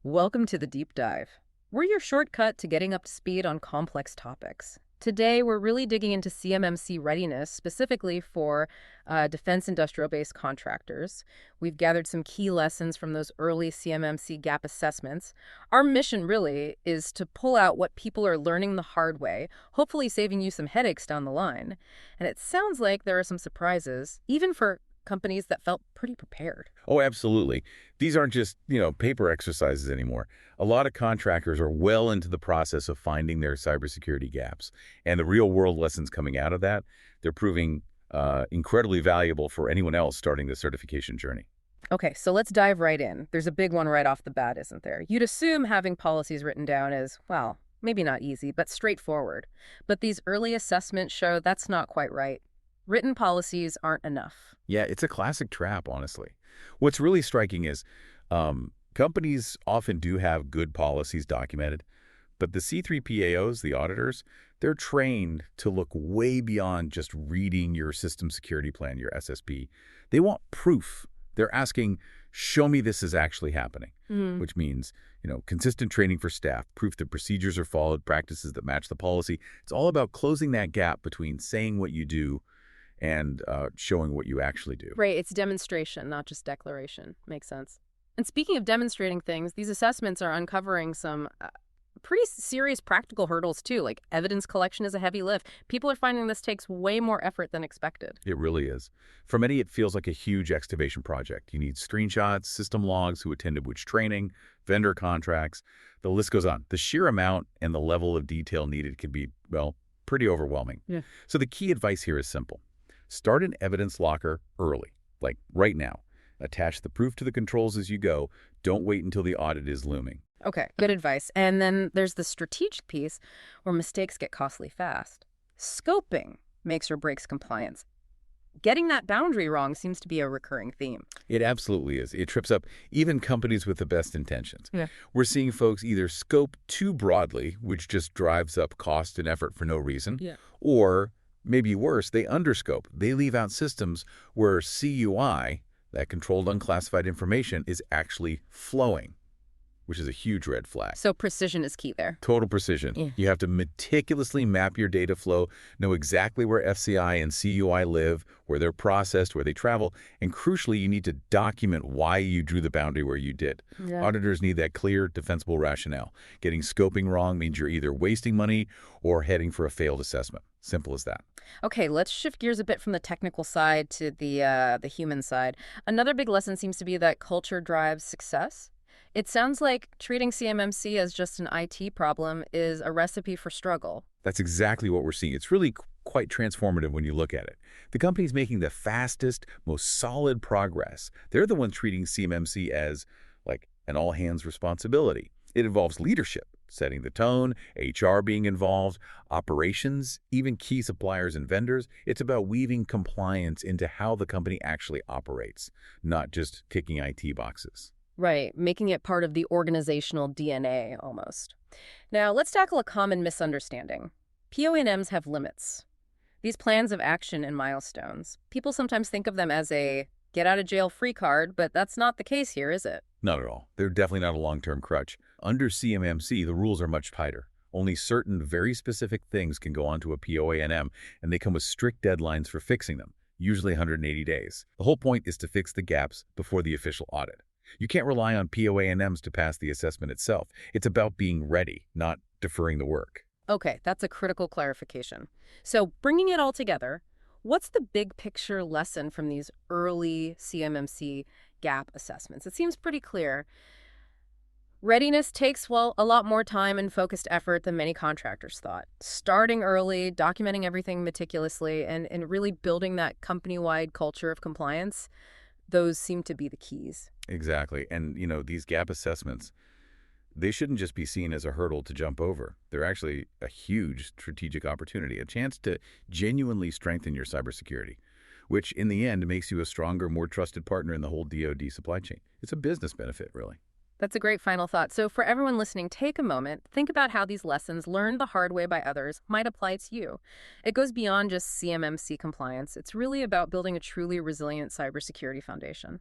Welcome to the Deep Dive. We're your shortcut to getting up to speed on complex topics. Today, we're really digging into CMMC readiness, specifically for defense industrial-based contractors. We've gathered some key lessons from those early CMMC gap assessments. Our mission, really, is to pull out what people are learning the hard way, hopefully saving you some headaches down the line. And it sounds like there are some surprises, even for companies that felt pretty prepared. Oh, absolutely. These aren't just, paper exercises anymore. A lot of contractors are well into the process of finding their cybersecurity gaps. And the real-world lessons coming out of that, they're proving incredibly valuable for anyone else starting the certification journey. Okay, so let's dive right in. There's a big one right off the bat, isn't there? You'd assume having policies written down is, well, maybe not easy, but straightforward. But these early assessments show that's not quite right. Written policies aren't enough. Yeah, it's a classic trap, honestly. What's really striking is companies often do have good policies documented, but the C3PAOs, the auditors, they're trained to look way beyond just reading your system security plan, your SSP. They want proof. They're asking, show me this is actually happening, which means, consistent training for staff, proof that procedures are followed, practices that match the policy. It's all about closing that gap between saying what you do and showing what you actually do. Right, it's demonstration, not just declaration. Makes sense. And speaking of demonstrating things, these assessments are uncovering some pretty serious practical hurdles, too, like evidence collection is a heavy lift. People are finding this takes way more effort than expected. It really is. For many, it feels like a huge excavation project. You need screenshots, system logs, who attended which training, vendor contracts. The list goes on. The sheer amount and the level of detail needed can be, well, pretty overwhelming. Yeah. So the key advice here is simple. Start an evidence locker early, like right now. Attach the proof to the controls as you go. Don't wait until the audit is looming. Okay, good advice. And then there's the strategic piece where mistakes get costly fast. Scoping makes or breaks compliance. Getting that boundary wrong seems to be a recurring theme. It absolutely is. It trips up even companies with the best intentions. Yeah. We're seeing folks either scope too broadly, which just drives up cost and effort for no reason, or maybe worse, they underscope. They leave out systems where CUI, that controlled unclassified information, is actually flowing, which is a huge red flag. So precision is key there. Total precision. Yeah. You have to meticulously map your data flow, know exactly where FCI and CUI live, where they're processed, where they travel, and crucially, you need to document why you drew the boundary where you did. Yeah. Auditors need that clear, defensible rationale. Getting scoping wrong means you're either wasting money or heading for a failed assessment. Simple as that. Okay, let's shift gears a bit from the technical side to the human side. Another big lesson seems to be that culture drives success. It sounds like treating CMMC as just an IT problem is a recipe for struggle. That's exactly what we're seeing. It's really quite transformative when you look at it. The companies making the fastest, most solid progress, they're the ones treating CMMC as like an all-hands responsibility. It involves leadership, setting the tone, HR being involved, operations, even key suppliers and vendors. It's about weaving compliance into how the company actually operates, not just ticking IT boxes. Right, making it part of the organizational DNA almost. Now, let's tackle a common misunderstanding. PONMs have limits. These plans of action and milestones. People sometimes think of them as a get-out-of-jail-free card, but that's not the case here, is it? Not at all. They're definitely not a long-term crutch. Under CMMC, the rules are much tighter. Only certain very specific things can go onto a POANM, and they come with strict deadlines for fixing them, usually 180 days. The whole point is to fix the gaps before the official audit. You can't rely on POANMs to pass the assessment itself. It's about being ready, not deferring the work. Okay, that's a critical clarification. So bringing it all together, what's the big picture lesson from these early CMMC gap assessments? It seems pretty clear. Readiness takes, well, a lot more time and focused effort than many contractors thought. Starting early, documenting everything meticulously, and really building that company-wide culture of compliance, those seem to be the keys. Exactly. And, these gap assessments, they shouldn't just be seen as a hurdle to jump over. They're actually a huge strategic opportunity, a chance to genuinely strengthen your cybersecurity, which in the end makes you a stronger, more trusted partner in the whole DoD supply chain. It's a business benefit, really. That's a great final thought. So for everyone listening, take a moment, think about how these lessons learned the hard way by others might apply to you. It goes beyond just CMMC compliance. It's really about building a truly resilient cybersecurity foundation.